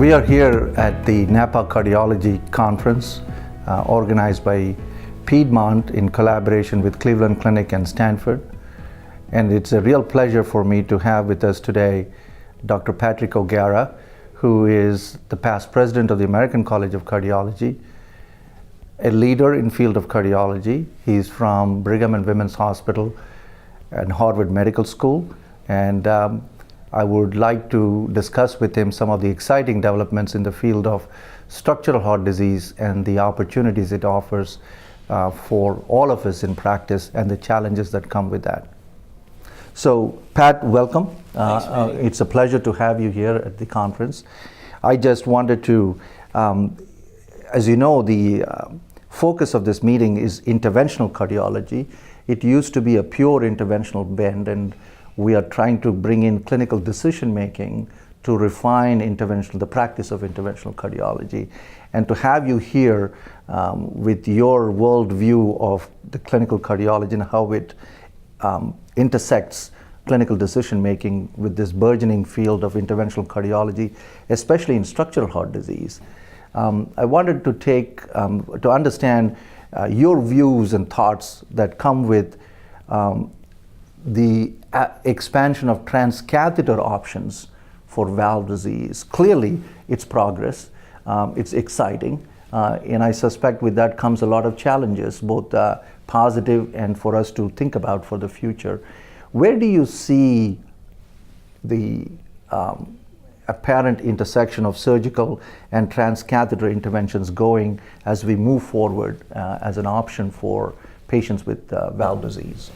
We are here at the Napa Cardiology Conference organized by Piedmont in collaboration with Cleveland Clinic and Stanford. And it's a real pleasure for me to have with us today Dr. Patrick O'Gara, who is the past president of the American College of Cardiology, a leader in field of cardiology. He's from Brigham and Women's Hospital and Harvard Medical School. And I would like to discuss with him some of the exciting developments in the field of structural heart disease and the opportunities it offers for all of us in practice and the challenges that come with that. So, Pat, welcome. It's a pleasure to have you here at the conference. I just wanted to, as you know, the focus of this meeting is interventional cardiology. It used to be a pure interventional bend, and we are trying to bring in clinical decision making to refine the practice of interventional cardiology. And to have you here with your world view of the clinical cardiology and how it intersects clinical decision making with this burgeoning field of interventional cardiology, especially in structural heart disease. I wanted to understand your views and thoughts that come with the expansion of transcatheter options for valve disease. Clearly, it's progress, it's exciting, and I suspect with that comes a lot of challenges, both positive and for us to think about for the future. Where do you see the apparent intersection of surgical and transcatheter interventions going as we move forward as an option for patients with valve disease?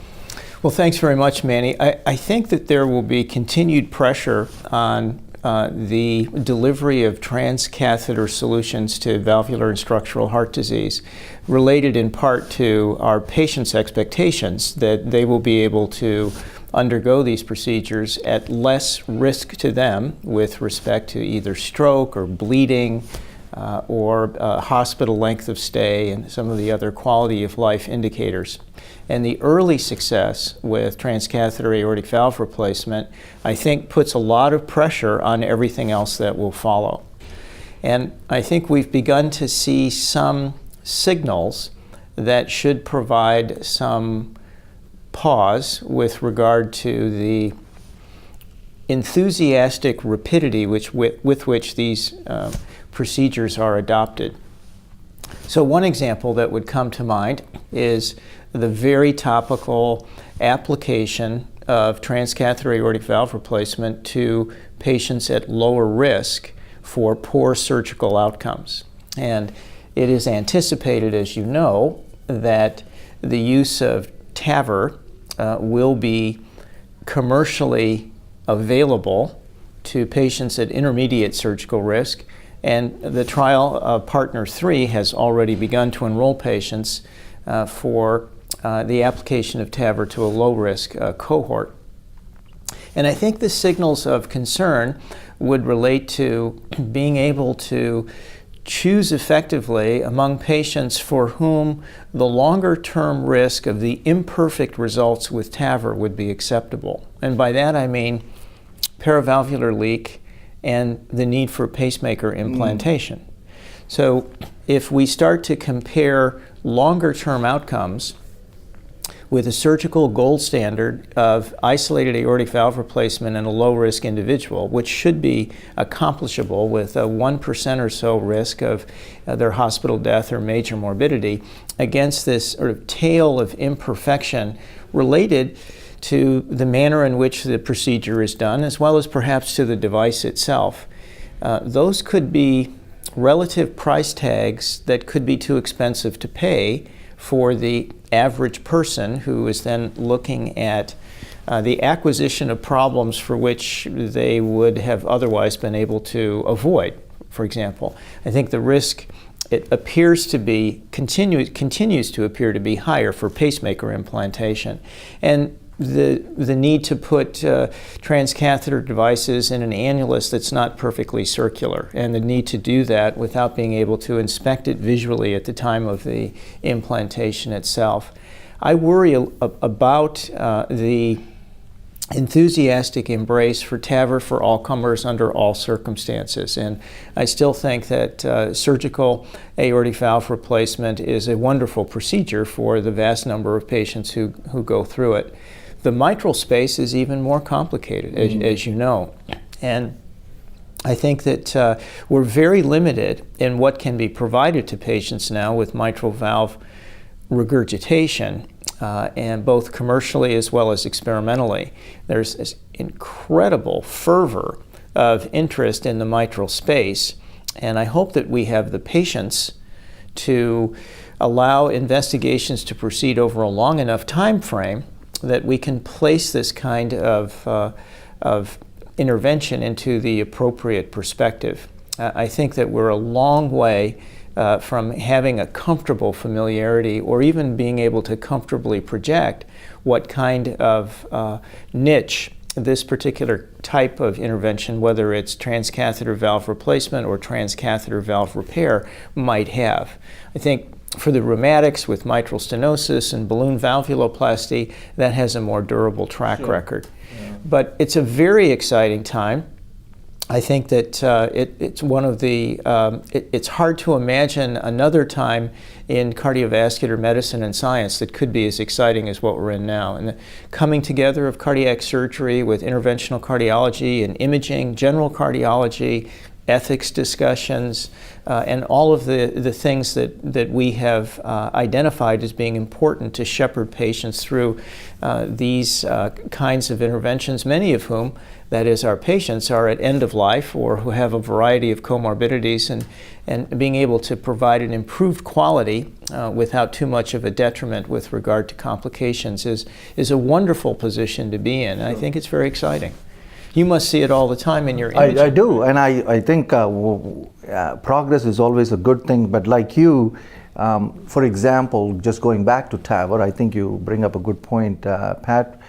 Well, thanks very much, Manny. I think that there will be continued pressure on the delivery of transcatheter solutions to valvular and structural heart disease, related in part to our patients' expectations that they will be able to undergo these procedures at less risk to them with respect to either stroke or bleeding or hospital length of stay and some of the other quality of life indicators. And the early success with transcatheter aortic valve replacement, I think, puts a lot of pressure on everything else that will follow. And I think we've begun to see some signals that should provide some pause with regard to the enthusiastic rapidity with which these procedures are adopted. So one example that would come to mind is the very topical application of transcatheter aortic valve replacement to patients at lower risk for poor surgical outcomes. And it is anticipated, as you know, that the use of TAVR will be commercially available to patients at intermediate surgical risk. And the trial of Partner 3 has already begun to enroll patients for the application of TAVR to a low-risk cohort. And I think the signals of concern would relate to being able to choose effectively among patients for whom the longer-term risk of the imperfect results with TAVR would be acceptable. And by that I mean paravalvular leak and the need for pacemaker implantation. So if we start to compare longer-term outcomes with a surgical gold standard of isolated aortic valve replacement in a low-risk individual, which should be accomplishable with a 1% or so risk of their hospital death or major morbidity, against this sort of tail of imperfection related to the manner in which the procedure is done, as well as perhaps to the device itself. Those could be relative price tags that could be too expensive to pay for the average person who is then looking at the acquisition of problems for which they would have otherwise been able to avoid, for example. I think the risk, it appears to be, continues to appear to be higher for pacemaker implantation. And the need to put transcatheter devices in an annulus that's not perfectly circular, and the need to do that without being able to inspect it visually at the time of the implantation itself. I worry about the enthusiastic embrace for TAVR for all comers under all circumstances. And I still think that surgical aortic valve replacement is a wonderful procedure for the vast number of patients who go through it. The mitral space is even more complicated, as you know. And I think that we're very limited in what can be provided to patients now with mitral valve regurgitation, and both commercially as well as experimentally. There's this incredible fervor of interest in the mitral space, and I hope that we have the patience to allow investigations to proceed over a long enough time frame that we can place this kind of intervention into the appropriate perspective. I think that we're a long way from having a comfortable familiarity or even being able to comfortably project what kind of niche this particular type of intervention, whether it's transcatheter valve replacement or transcatheter valve repair, might have. I think for the rheumatics with mitral stenosis and balloon valvuloplasty, that has a more durable track record. Yeah. But it's a very exciting time. I think that it's one of the, it's hard to imagine another time in cardiovascular medicine and science that could be as exciting as what we're in now. And the coming together of cardiac surgery with interventional cardiology and imaging, general cardiology, ethics discussions, and all of the things that we have identified as being important to shepherd patients through these kinds of interventions, many of whom, that is, our patients, are at end of life or who have a variety of comorbidities, and being able to provide an improved quality without too much of a detriment with regard to complications is a wonderful position to be in. And I think it's very exciting. You must see it all the time in your imaging. I do, and I think progress is always a good thing, but like you, for example, just going back to TAVR, I think you bring up a good point, Pat.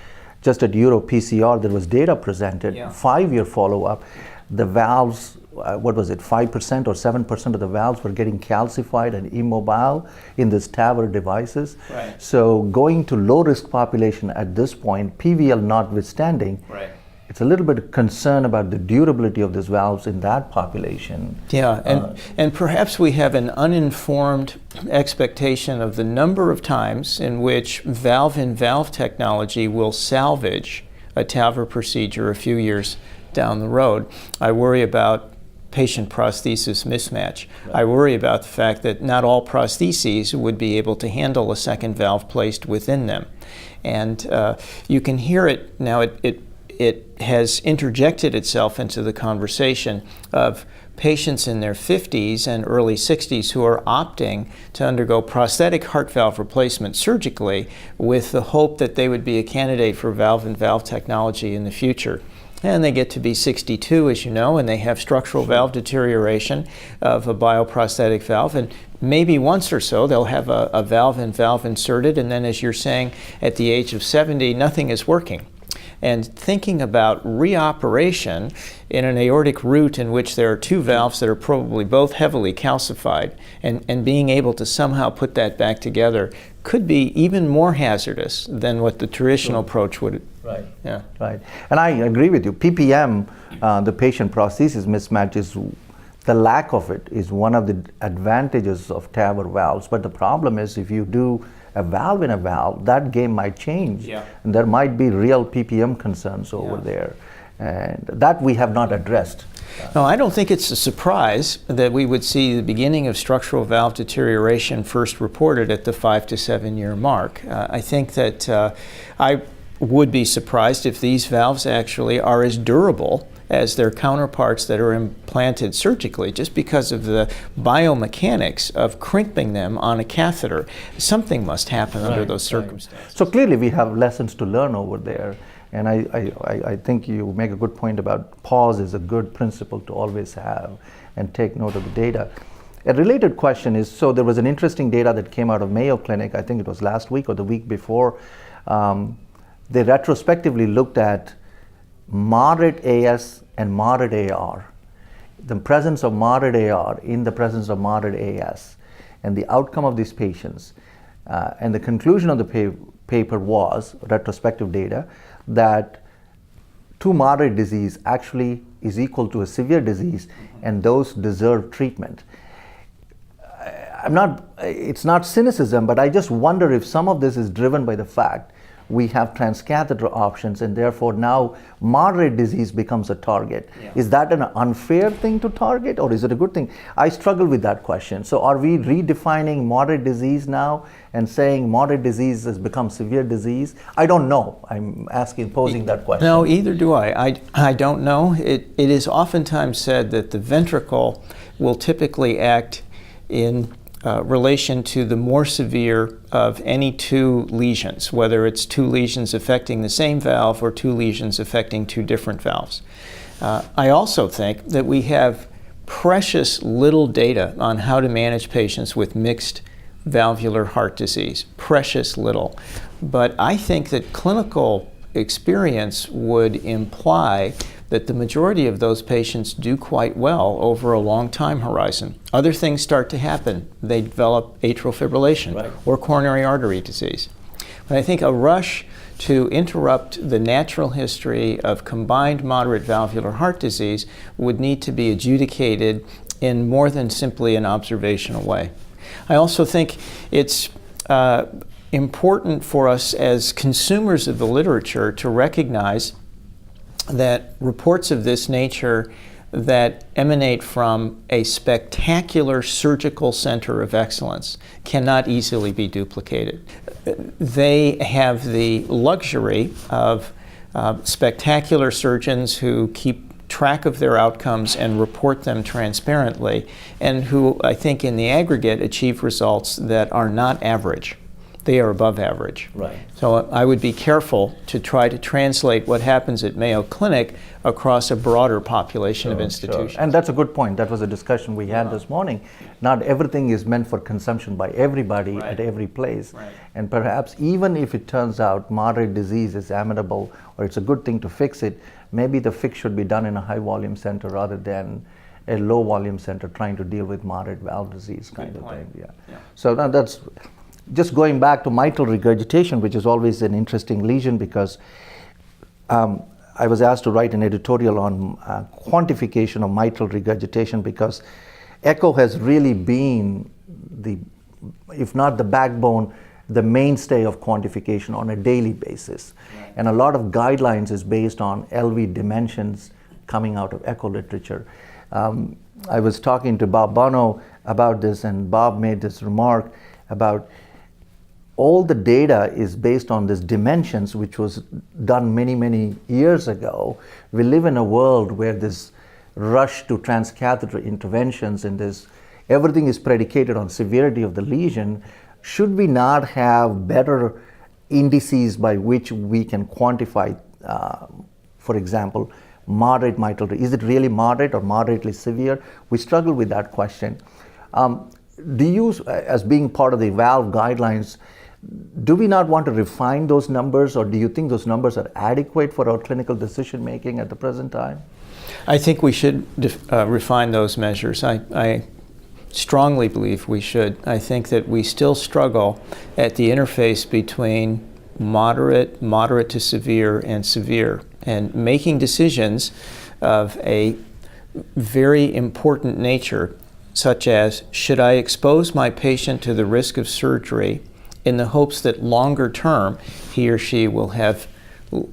Just at Euro PCR, there was data presented, 5-year follow-up. The valves, what was it, 5% or 7% of the valves were getting calcified and immobile in these TAVR devices. Right. So going to low-risk population at this point, PVL notwithstanding, right, it's a little bit of concern about the durability of these valves in that population. Yeah, and perhaps we have an uninformed expectation of the number of times in which valve-in-valve technology will salvage a TAVR procedure a few years down the road. I worry about patient prosthesis mismatch. Right. I worry about the fact that not all prostheses would be able to handle a second valve placed within them. And you can hear it now, it has interjected itself into the conversation of patients in their 50s and early 60s who are opting to undergo prosthetic heart valve replacement surgically with the hope that they would be a candidate for valve-in-valve technology in the future. And they get to be 62, as you know, and they have structural valve deterioration of a bioprosthetic valve, and maybe once or so they'll have a valve-in-valve inserted, and then, as you're saying, at the age of 70, nothing is working. And thinking about reoperation in an aortic root in which there are two valves that are probably both heavily calcified, and being able to somehow put that back together could be even more hazardous than what the traditional approach would. Right. Yeah. Right. And I agree with you. PPM, the patient prosthesis mismatch, is the lack of it is one of the advantages of TAVR valves. But the problem is, if you do a valve in a valve, that game might change. Yeah. And there might be real PPM concerns over there. And that we have not addressed. No, I don't think it's a surprise that we would see the beginning of structural valve deterioration first reported at the 5 to 7 year mark. I think that I would be surprised if these valves actually are as durable as their counterparts that are implanted surgically, just because of the biomechanics of crimping them on a catheter. Something must happen under those circumstances. So clearly we have lessons to learn over there. And I think you make a good point about pause is a good principle to always have and take note of the data. A related question is, so there was an interesting data that came out of Mayo Clinic, I think it was last week or the week before. They retrospectively looked at moderate AS and moderate AR, the presence of moderate AR in the presence of moderate AS, and the outcome of these patients. And the conclusion of the paper was, retrospective data, that to moderate disease actually is equal to a severe disease, and those deserve treatment. It's not cynicism, but I just wonder if some of this is driven by the fact we have transcatheter options, and therefore now moderate disease becomes a target. Yeah. Is that an unfair thing to target, or is it a good thing? I struggle with that question. So are we redefining moderate disease now and saying moderate disease has become severe disease? I don't know. I'm posing that question. No, either do I. I don't know. It is oftentimes said that the ventricle will typically act in relation to the more severe of any two lesions, whether it's two lesions affecting the same valve or two lesions affecting two different valves. I also think that we have precious little data on how to manage patients with mixed valvular heart disease, precious little. But I think that clinical experience would imply that the majority of those patients do quite well over a long time horizon. Other things start to happen. They develop atrial fibrillation Right. or coronary artery disease. But I think a rush to interrupt the natural history of combined moderate valvular heart disease would need to be adjudicated in more than simply an observational way. I also think it's important for us as consumers of the literature to recognize that reports of this nature that emanate from a spectacular surgical center of excellence cannot easily be duplicated. They have the luxury of spectacular surgeons who keep track of their outcomes and report them transparently, and who I think in the aggregate achieve results that are not average. They are above average. Right. So I would be careful to try to translate what happens at Mayo Clinic across a broader population of institutions. Sure. And that's a good point. That was a discussion we had this morning. Not everything is meant for consumption by everybody at every place. Right. And perhaps even if it turns out moderate disease is amenable, or it's a good thing to fix it, maybe the fix should be done in a high volume center rather than a low volume center trying to deal with moderate valve disease kind of thing. Yeah. So now that's just going back to mitral regurgitation, which is always an interesting lesion, because I was asked to write an editorial on quantification of mitral regurgitation, because echo has really been if not the backbone, the mainstay of quantification on a daily basis. Right. And a lot of guidelines is based on LV dimensions coming out of echo literature. I was talking to Bob Bono about this, and Bob made this remark about all the data is based on these dimensions, which was done many, many years ago. We live in a world where this rush to transcatheter interventions and everything is predicated on severity of the lesion. Should we not have better indices by which we can quantify, for example, moderate mitral? Is it really moderate or moderately severe? We struggle with that question. Do you, as being part of the valve guidelines, do we not want to refine those numbers, or do you think those numbers are adequate for our clinical decision making at the present time? I think we should refine those measures. I strongly believe we should. I think that we still struggle at the interface between moderate to severe, and making decisions of a very important nature, such as, should I expose my patient to the risk of surgery in the hopes that longer term he or she will have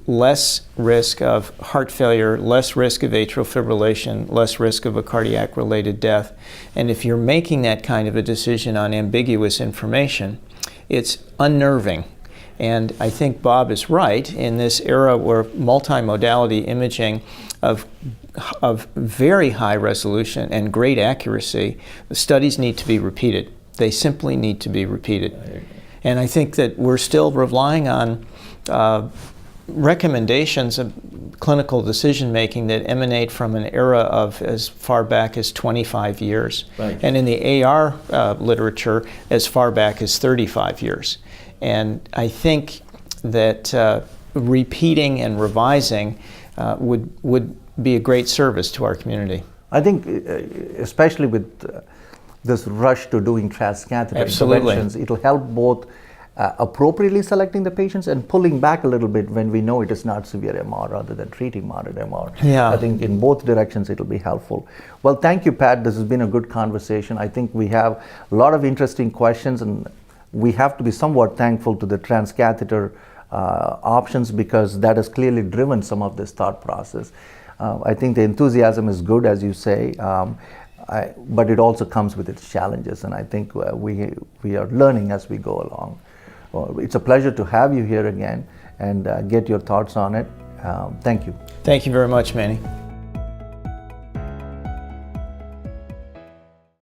less risk of heart failure, less risk of atrial fibrillation, less risk of a cardiac-related death? And if you're making that kind of a decision on ambiguous information, it's unnerving. And I think Bob is right. In this era where multimodality imaging of very high resolution and great accuracy, the studies need to be repeated. They simply need to be repeated. And I think that we're still relying on recommendations of clinical decision making that emanate from an era of as far back as 25 years. Right. And in the AR literature, as far back as 35 years. And I think that repeating and revising would be a great service to our community. I think especially with this rush to doing transcatheter interventions, it'll help both appropriately selecting the patients and pulling back a little bit when we know it is not severe MR rather than treating moderate MR. Yeah. I think in both directions it will be helpful. Well, thank you, Pat. This has been a good conversation. I think we have a lot of interesting questions, and we have to be somewhat thankful to the transcatheter options, because that has clearly driven some of this thought process. I think the enthusiasm is good, as you say, but it also comes with its challenges, and I think we are learning as we go along. Well, it's a pleasure to have you here again and get your thoughts on it. Thank you. Thank you very much, Manny.